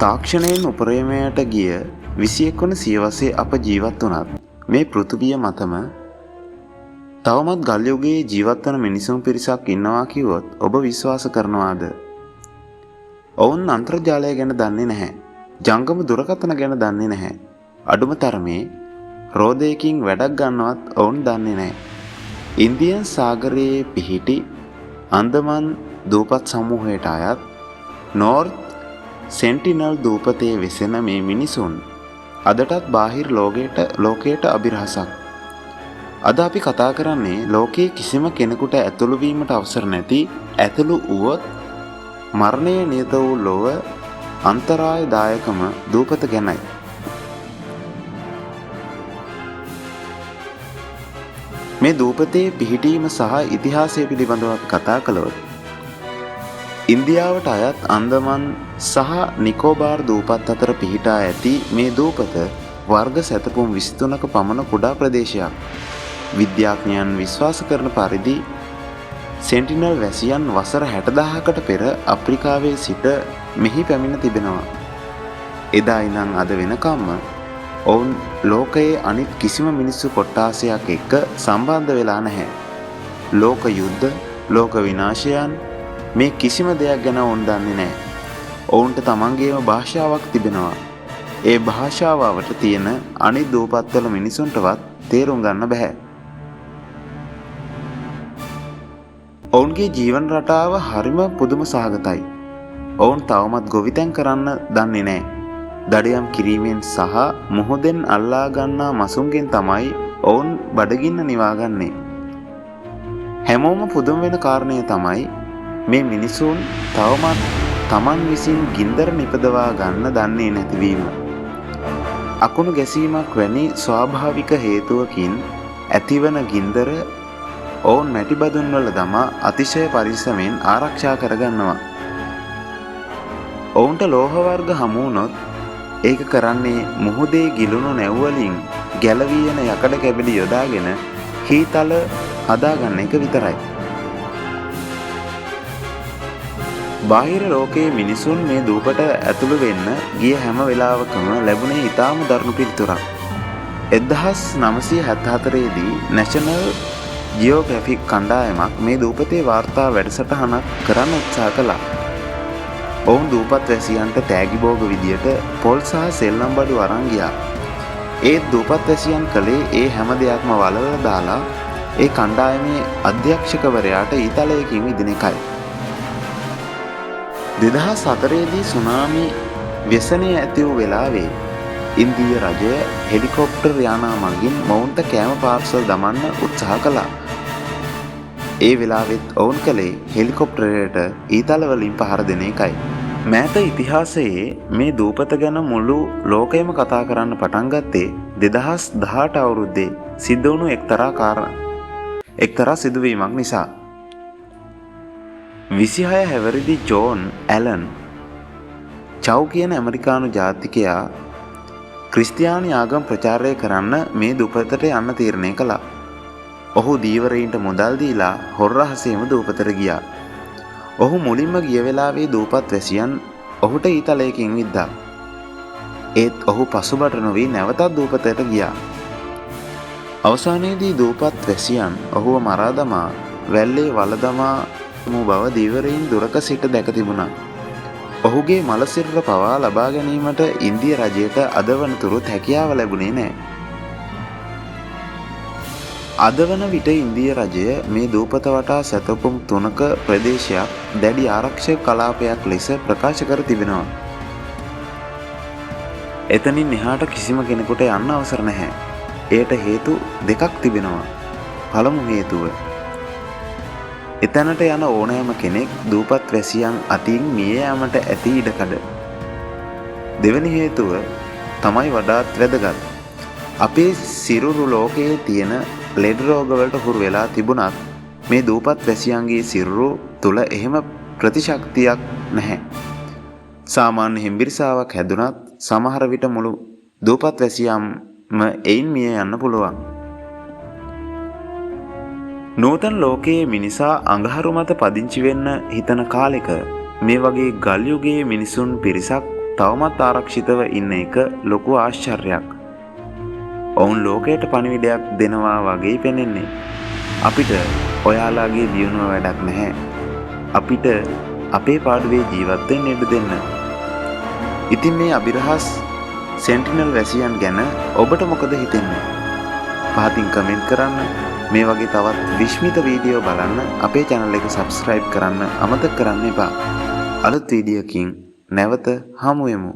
තාක්ෂණයෙන් උපරිමයට ගිය 21 වන සියවසේ අප ජීවත් වුණත් මේ පෘථිවිය මතම තවමත් ගල් යුගයේ ජීවත් වන මිනිසුන් පිරිසක් ඉන්නවා කිව්වොත් ඔබ විශ්වාස කරනවාද? ඔවුන් අන්තර්ජාලය ගැන දන්නේ නැහැ. ජංගම දුරකථන ගැන දන්නේ නැහැ. අඩුම තරමේ රෝදයකින් වැඩක් ගන්නවත් ඔවුන් දන්නේ නැහැ. ඉන්දියන් සාගරයේ පිහිටි අන්දමන් දූපත් සමූහයට අයත් නෝර්ත් සෙන්ටිනල් දූපතේ වෙසෙන මේ මිනිසුන් අදටත් බාහිර ලෝකයට අභිරහසක්. අද අපි කතා කරන්නේ ලෝකයේ කිසිම කෙනෙකුට ඇතුළු වීමට අවසර නැති, ඇතුළු වුවොත් මරණය නියත වූ ලොව අන්තරායදායකම දූපත ගැනයි. මේ දූපතේ පිහිටීම සහ ඉතිහාසය පිළිබඳව කතා කළොත් ඉන්දියාවට අයත් අන්දමන් සහ නිකෝබාර් දූපත් අතර පිහිටා ඇති මේ දූපත වර්ග සැතපුම් 23ක පමණ කුඩා ප්‍රදේශයක්. විද්‍යාඥයන් විශ්වාස කරන පරිදි සෙන්ටිනල් වැසියන් වසර 60,000කට පෙර අප්‍රිකාවේ සිට මෙහි පැමිණ තිබෙනවා. එදා ඉඳන් අද වෙනකම්ම ඔවුන් ලෝකයේ අනිත් කිසිම මිනිස්සු කොට්ටාසයක් එක්ක සම්බන්ධ වෙලා නැහැ. ලෝක යුද්ධ, ලෝක විනාශයන් මේ කිසිම දෙයක් ගැන ඔවුන් දන්නේ නැහැ. ඔවුන්ට තමන්ගේම භාෂාවක් තිබෙනවා. ඒ භාෂාවට තියෙන අනිත් දූපත්වල මිනිසුන්ටවත් තේරුම් ගන්න බෑ. ඔවුන්ගේ ජීවන රටාව හරිම පුදුම සහගතයි. ඔවුන් තවමත් ගොවිතැන් කරන්න දන්නේ නැහැ. දඩයම් කිරීමෙන් සහ මුහුදෙන් අල්ලා ගන්නා මසුන්ගෙන් තමයි ඔවුන් බඩගින්න නිවාගන්නේ. හැමෝම පුදුම වෙන කාරණය තමයි මේ මිනිසුන් තවමත් තමන් විසින් ගින්දර නිපදවා ගන්න දන්නේ නැතිවීම. අකුණු ගැසීමක් වැනි ස්වාභාවික හේතුවකින් ඇතිවන ගින්දර ඔවුන් මැටි බදුන් වල දමා අතිශය පරිස්සමෙන් ආරක්ෂා කරගන්නවා. ඔවුන්ට ලෝහ වර්ග හමු වුණොත් ඒක කරන්නේ මුහුදේ ගිලුණු නැව් වලින් ගැලවී යන යකඩ කැබලි යොදාගෙන හීතල හදාගන්න එක විතරයි. බාහිර ලෝකයේ මිනිසුන් මේ දූපට ඇතුළු වෙන්න ගිය හැම වෙලාවකම ලැබුණේ ඉතාම දරුණු පිළිතුරක්. 1974 දී නැෂනල් ජියෝග්‍රැෆික් කණ්ඩායමක් මේ දූපතේ වාර්තා වැඩසටහනක් කරන්න උත්සාහ කළා. ඔවුන් දූපත් වැසියන්ට තෑගි භෝග විදියට පොල් සහ සෙල්ලම් බඩු අරන් ගියා. ඒත් දූපත් වැසියන් කළේ ඒ හැම දෙයක්ම වලවලා දාලා ඒ කණ්ඩායමේ අධ්‍යක්ෂකවරයාට ඊතලයකින් විදින එකයි. 2004 දී සුනාමි ව්‍යසනය ඇති වූ වෙලාවේ ඉන්දීය රජය හෙලිකොප්ටර් යානා මගින් මොවුන්ට කෑම පාර්සල් දමන්න උත්සාහ කළා. ඒ වෙලාවෙත් ඔවුන් කළේ හෙලිකොප්ටරයට ඊතල වලින් පහර දෙන එකයි. මෑත ඉතිහාසයේ මේ දූපත ගැන මුළු ලෝකයම කතා කරන්න පටන් ගත්තේ 2018 අවුරුද්දේ සිද්ධ වුණු එක්තරා සිදුවීමක් නිසා. 26 හැවිරිදි ජෝන් ඇලන් චව් කියන ඇමරිකානු ජාතිකයා ක්‍රිස්තියානි ආගම ප්‍රචාරය කරන්න මේ දූපතට යන්න තීරණය කළා. ඔහු දීවරයින්ට මුදල් දීලා හොර රහසේම දූපතට ගියා. ඔහු මුලින්ම ගිය වෙලාවේ දූපත් වැසියන් ඔහුට ඊතලයකින් විද්දා. ඒත් ඔහු පසුබට නොවී නැවතත් දූපතට ගියා. අවසානයේදී දූපත් වැසියන් ඔහුව මරා දමා වැල්ලේ වල දමා බව දීවරයින් දුරක සිට දැක තිබුණා. ඔහුගේ මල සිරුර පවා ලබා ගැනීමට ඉන්දිය රජයට අද වනතුරුත් හැකියාව ලැබුණේ නැහැ. අද වන විට ඉන්දිය රජය මේ දූපත වටා සැතපුම් 3ක ප්‍රදේශයක් දැඩි ආරක්ෂක කලාපයක් ලෙස ප්‍රකාශ කර තිබෙනවා. එතනින් එහාට කිසිම කෙනෙකුට යන්න අවසර නැහැ. එයට හේතු දෙකක් තිබෙනවා. පළමු හේතුව එතැනට යන ඕනෑම කෙනෙක් දූපත් වැසියන් අතින් මිය යාමට ඇති ඉඩකඩ. දෙවැනි හේතුව තමයි වඩාත් වැදගත්. අපේ සිරුරු ලෝකයේ තියෙන ලෙඩ රෝගවලට හුරු වෙලා තිබුණත් මේ දූපත් වැසියන්ගේ සිරුරු තුල එහෙම ප්‍රතිශක්තියක් නැහැ. සාමාන්‍ය හිම්බිරිසාවක් හැදුනත් සමහර විට මුළු දූපත් වැසියන්ම එයින් මිය යන්න පුළුවන්. නූතන ලෝකයේ මිනිසා අඟහරු මත පදිංචි වෙන්න හිතන කාලෙක මේ වගේ ගල් යුගයේ මිනිසුන් පිරිසක් තවමත් ආරක්ෂිතව ඉන්න එක ලොකු ආශ්චර්යයක්. ඔවුන් ලෝකයට පණිවිඩයක් දෙනවා වගේ පෙනෙන්නේ. අපිට ඔයාලාගේ දියුණුව වැඩක් නැහැ. අපිට අපේ පාඩුවේ ජීවත් වෙන්න ඉඩ දෙන්න. ඉතින් මේ අභිරහස් සෙන්ටිනල් වැසියන් ගැන ඔබට මොකද හිතෙන්නේ? පහතින් කමෙන්ට් කරන්න. මේ වගේ තවත් විශ්මිත වීඩියෝ බලන්න අපේ channel එක subscribe කරන්න අමතක කරන්න එපා. අලුත් වීඩියෝකින් නැවත හමු වෙමු.